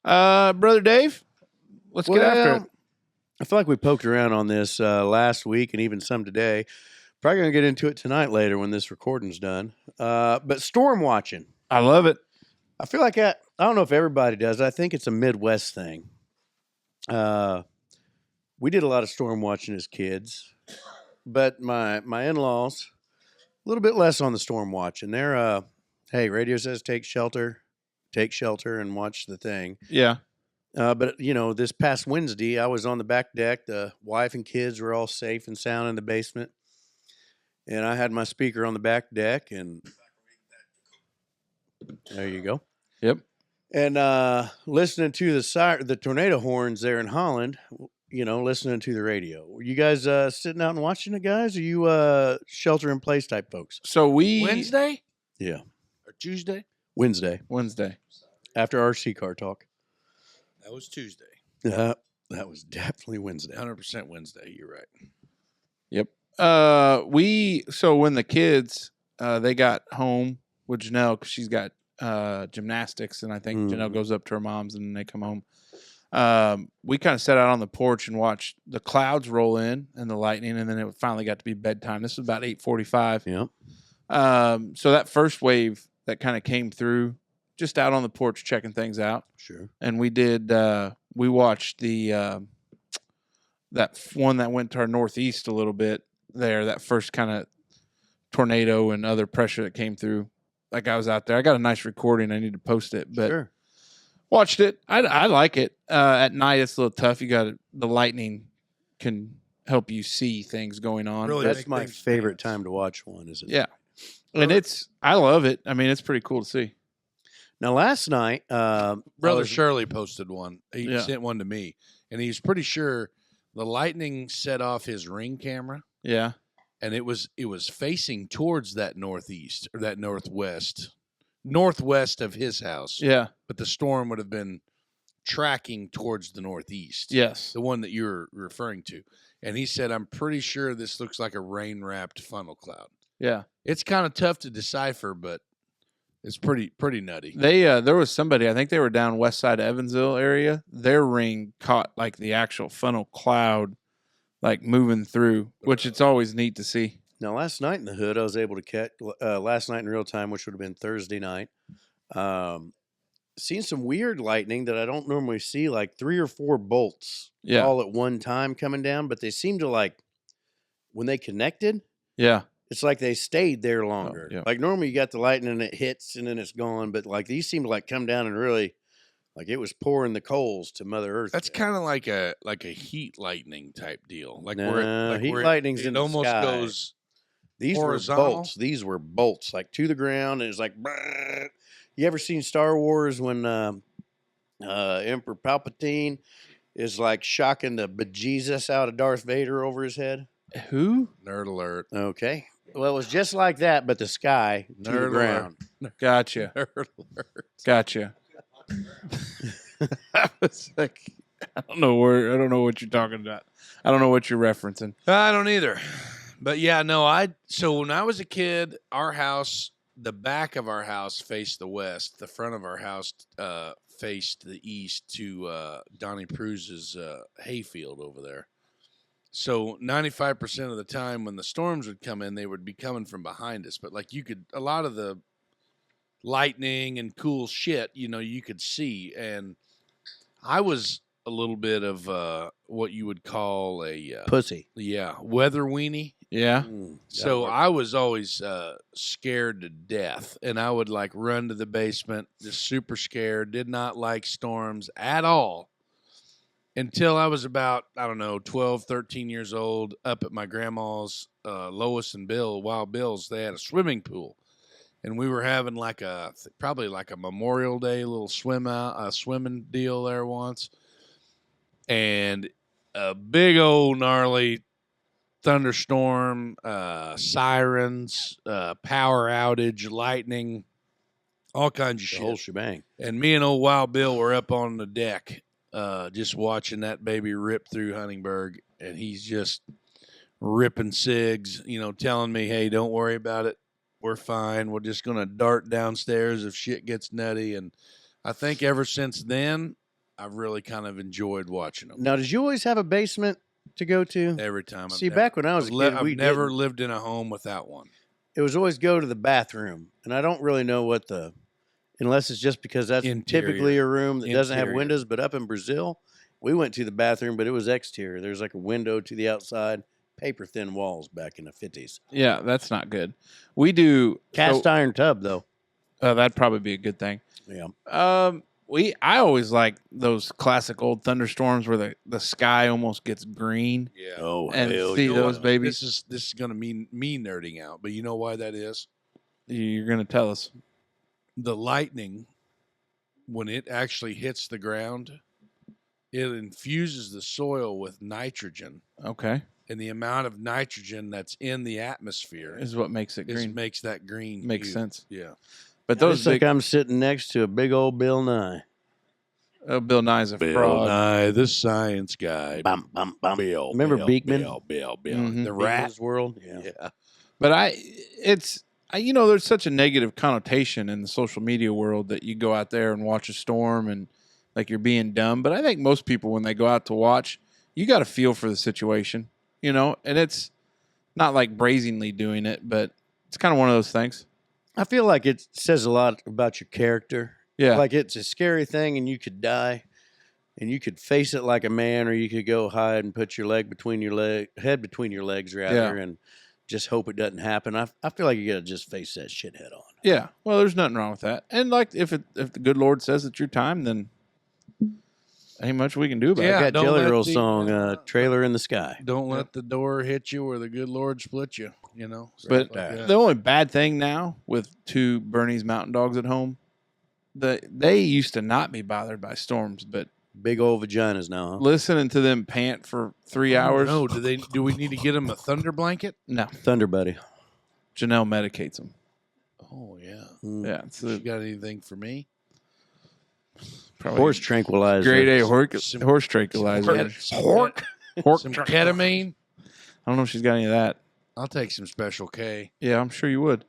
Brother Dave, let's get after it. I feel like we poked around on this last week and even some today. Probably going to get into it tonight later when this recording's done. But storm watching. I love it. I feel like I don't know if everybody does. I think it's a Midwest thing. We did a lot of storm watching as kids, but my in-laws, a little bit less on the storm watching. They're, hey, radio says take shelter and watch the thing. Yeah. But, this past Wednesday, I was on the back deck. The wife and kids were all safe and sound in the basement. And I had my speaker on the back deck, and there you go. Yep. And listening to the tornado horns there in Holland, listening to the radio. Were you guys sitting out and watching it, guys? Or you shelter-in-place type folks? So Wednesday? Yeah. Or Tuesday? Wednesday. After RC car talk. That was Tuesday. That was definitely Wednesday. 100% Wednesday. You're right. Yep. So when the kids they got home with Janelle, because she's got gymnastics, and I think Janelle goes up to her mom's and then they come home. We kind of sat out on the porch and watched the clouds roll in and the lightning, and then it finally got to be bedtime. This was about 8:45. Yeah. So that first wave that kind of came through, just out on the porch checking things out. Sure. And we watched the that one that went to our northeast a little bit there, that first kind of tornado and other pressure that came through. Like, I was out there. I got a nice recording. I need to post it, but sure. Watched it. I like it. At night, it's a little tough. The lightning can help you see things going on. Really, that's my favorite time to watch one. Is it? Yeah. And I love it. I mean, it's pretty cool to see. Now, last night, Brother Shirley posted one. He Yeah. sent one to me, and he's pretty sure the lightning set off his Ring camera, Yeah. and it was facing towards that northeast or that northwest of his house. Yeah. But the storm would have been tracking towards the northeast. Yes. The one that you're referring to. And he said, I'm pretty sure this looks like a rain-wrapped funnel cloud. Yeah. It's kind of tough to decipher, but it's pretty nutty. There was somebody, I think they were down west side of Evansville area. Their ring caught like the actual funnel cloud, like moving through, which it's always neat to see. Now, last night in the hood, I was able to catch, last night in real time, which would have been Thursday night, seen some weird lightning that I don't normally see, like 3 or 4 bolts all at one time coming down, but they seem to, like, when they connected, it's like they stayed there longer. Oh, yeah. Like, normally you got the lightning and it hits and then it's gone, but, like, these seem to, like, come down and really, like, it was pouring the coals to Mother Earth. That's kind of like a heat lightning type deal. Like, heat lightning's in the almost sky. goes These horizontal. were bolts. These were bolts, like to the ground. And it's like, brrr. You ever seen Star Wars when Emperor Palpatine is like shocking the bejesus out of Darth Vader over his head? Who? Nerd alert. Okay. Well, it was just like that, but the sky to the ground. Gotcha. Nerd alert. Gotcha. I was like, I don't know what you're talking about. I don't know what you're referencing. I don't either. But yeah, no, so when I was a kid, our house, the back of our house faced the west. The front of our house faced the east to Donnie Pruse's hayfield over there. So 95% of the time when the storms would come in, they would be coming from behind us. But like a lot of the lightning and cool shit, you could see. And I was a little bit of what you would call a pussy. Yeah, weather weenie. Yeah. So I was always scared to death, and I would like run to the basement, just super scared, did not like storms at all until I was about, 12, 13 years old, up at my grandma's, Lois and Bill, Wild Bill's. They had a swimming pool, and we were having probably like a Memorial Day little swimming deal there once, and a big old gnarly thunderstorm, sirens, power outage, lightning, all kinds of shit. The whole shebang. And me and old Wild Bill were up on the deck just watching that baby rip through Huntingburg, and he's just ripping cigs, telling me, hey, don't worry about it. We're fine. We're just going to dart downstairs if shit gets nutty. And I think ever since then, I've really kind of enjoyed watching them Now, did you always have a basement to go to? every time. See, back when I was a kid, I've we never didn't. lived in a home without one. It was always go to the bathroom, and I don't really know what unless it's just because that's Interior. typically a room that doesn't have Interior. windows. But up in Brazil, we went to the bathroom, but it was exterior. There's like a window to the outside, paper thin walls back in the 50s. Yeah, that's not good. We do Cast iron tub though. that'd probably be a good thing. Yeah. I always like those classic old thunderstorms where the sky almost gets green. Yeah. Oh, And hell see yeah. those babies. This is going to mean me nerding out, but you know why that is? You're gonna tell us. The lightning, when it actually hits the ground, it infuses the soil with nitrogen, Okay, and the amount of nitrogen that's in the atmosphere is what makes it green. makes that green. Makes hue. sense. Yeah. But Those those like big, I'm sitting next to a big old Bill Nye. Bill Nye's a Bill fraud. Nye, the science guy. Bum, bum, bum. Bill. Remember Bill, Beekman? Bill. Mhm. The rat. Beekman's World. Yeah. Yeah. But there's such a negative connotation in the social media world that you go out there and watch a storm and like you're being dumb. But I think most people, when they go out to watch, you got to feel for the situation, and it's not like brazenly doing it, but it's kind of one of those things. I feel like it says a lot about your character. Yeah. Like it's a scary thing and you could die and you could face it like a man, or you could go hide and put your head between your legs rather, and just hope it doesn't happen. I feel like you got to just face that shit head on. Yeah. Well, there's nothing wrong with that. And like if the good Lord says it's your time, then ain't much we can do about Yeah. it. That don't Jelly let Roll the, song, Trailer in the Sky. Don't let the door hit you or the good Lord split you, But that. the only bad thing now with two Bernese Mountain Dogs at home, they used to not be bothered by storms, but Big old vaginas now, huh? listening to them pant for 3 hours. No, do we need to get them a thunder blanket? No. Thunder Buddy. Janelle medicates them. Oh yeah. Mm. Yeah. It's You got anything for me? probably Horse tranquilizer. grade A Some- horse tranquilizer. Hork. Some ketamine. I don't know if she's got any of that. I'll take some Special K. Yeah, I'm sure you would.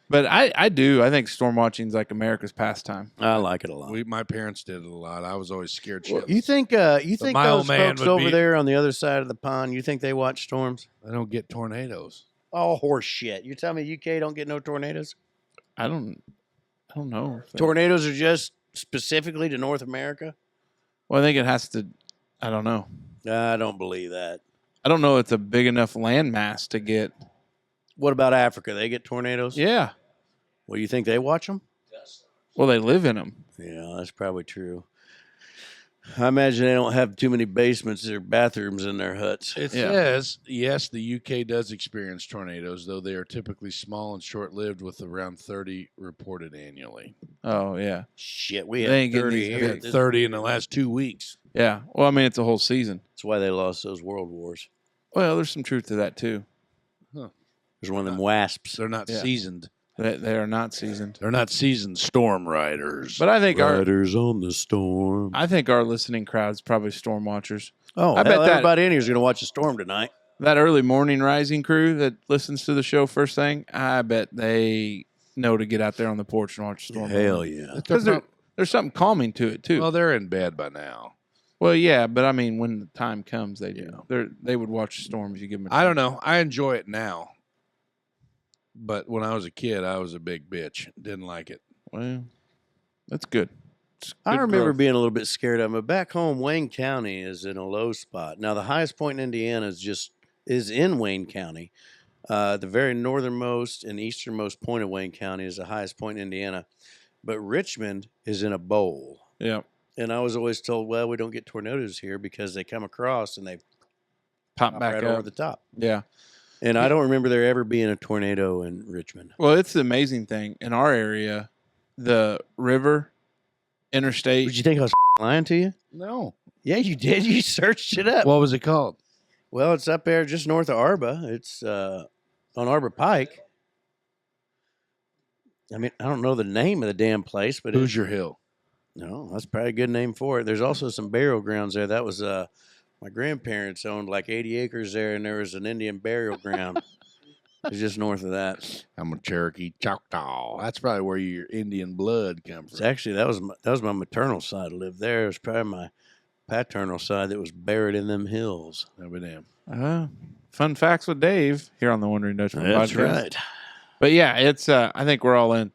But I do. I think storm watching is like America's pastime. I like it a lot. My parents did it a lot. I was always scared shitless. You think my those old man folks would over be- there on the other side of the pond, you think they watch storms? I don't get tornadoes. Oh, horse shit. You tell me UK don't get no tornadoes? I don't know. Tornadoes are just specifically to North America? Well, I think it has to. I don't know. I don't believe that. I don't know. It's a big enough landmass to get. What about Africa? They get tornadoes? Yeah. Well, you think they watch them? Well, they live in them. Yeah, that's probably true. I imagine they don't have too many basements or bathrooms in their huts. It Yeah. says, yes, the UK does experience tornadoes, though they are typically small and short-lived with around 30 reported annually. Oh yeah. Shit, we They have ain't getting 30 these here. big- We had 30 in the last 2 weeks. Yeah. Well, I mean, it's a whole season. That's why they lost those world wars. Well, there's some truth to that too. There's one of them wasps. They're not Yeah. seasoned. They are not seasoned. They're not seasoned storm riders. But I think Riders on the storm. our listening crowd's probably storm watchers. Oh, I bet that- everybody in here is going to watch the storm tonight. That early morning rising crew that listens to the show first thing, I bet they know to get out there on the porch and watch the storm. Hell yeah. Because there's something calming to it too. Well, they're in bed by now. Well, yeah, but I mean, when the time comes, they do. Yeah. They would watch storms. You give them. I don't know. I enjoy it now. But when I was a kid, I was a big bitch. Didn't like it. Well, that's good. It's I good remember growth. being a little bit scared of them. But back home, Wayne County is in a low spot. Now, the highest point in Indiana is in Wayne County. The very northernmost and easternmost point of Wayne County is the highest point in Indiana. But Richmond is in a bowl. Yeah, And I was always told, well, we don't get tornadoes here because they come across and they pop pop back right up. over the top. Yeah. And I don't remember there ever being a tornado in Richmond. Well, it's the amazing thing in our area, the river, interstate. Did you think I was lying to you? No. Yeah, you did. You searched it up. What was it called? Well, it's up there just north of Arba. It's on Arbor Pike. I mean, I don't know the name of the damn place, but Hoosier Hill. no, that's probably a good name for it. There's also some burial grounds there. That was my grandparents owned like 80 acres there, and there was an Indian burial ground It's just north of that. I'm a Cherokee Choctaw. That's probably where your Indian blood comes It's from. actually that was my maternal side lived there. It was probably my paternal side that was buried in them hills. I'll be damned. Fun facts with Dave here on the Wondering Dutchman That's podcast. right. But yeah, it's I think we're all in.